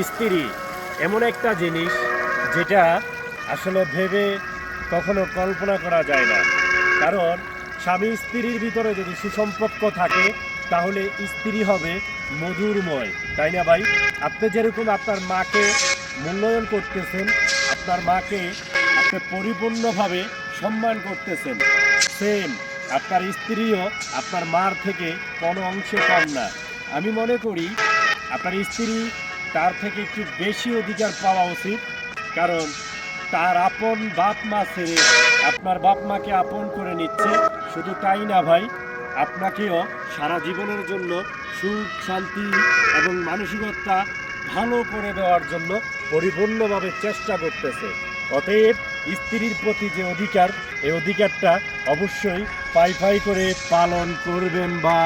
স্ত্রী এমন একটা জিনিস যেটা আসলে ভেবে কখনো কল্পনা করা যায় না। কারণ স্বামী স্ত্রীর ভিতরে যদি সুসম্পর্ক থাকে তাহলে স্ত্রী হবে মধুরময়, তাই না ভাই? আপনি যেরকম আপনার মাকে মূল্যায়ন করতেছেন, আপনার মাকে আপনি পরিপূর্ণভাবে সম্মান করতেছেন, সেম আপনার স্ত্রীও আপনার মার থেকে কোনো অংশে কম না। আমি মনে করি আপনার স্ত্রী তার থেকে একটু বেশি অধিকার পাওয়া উচিত। কারণ তার আপন বাপ মা ছেড়ে আপনার বাপ মাকে আপন করে নিচ্ছে। শুধু তাই না ভাই, আপনাকেও সারা জীবনের জন্য সুখ শান্তি এবং মানসিকতা ভালো করে দেওয়ার জন্য পরিপূর্ণভাবে চেষ্টা করতেছে। অতএব স্ত্রীর প্রতি যে অধিকার, এই অধিকারটা অবশ্যই পাই করে পালন করবেন বা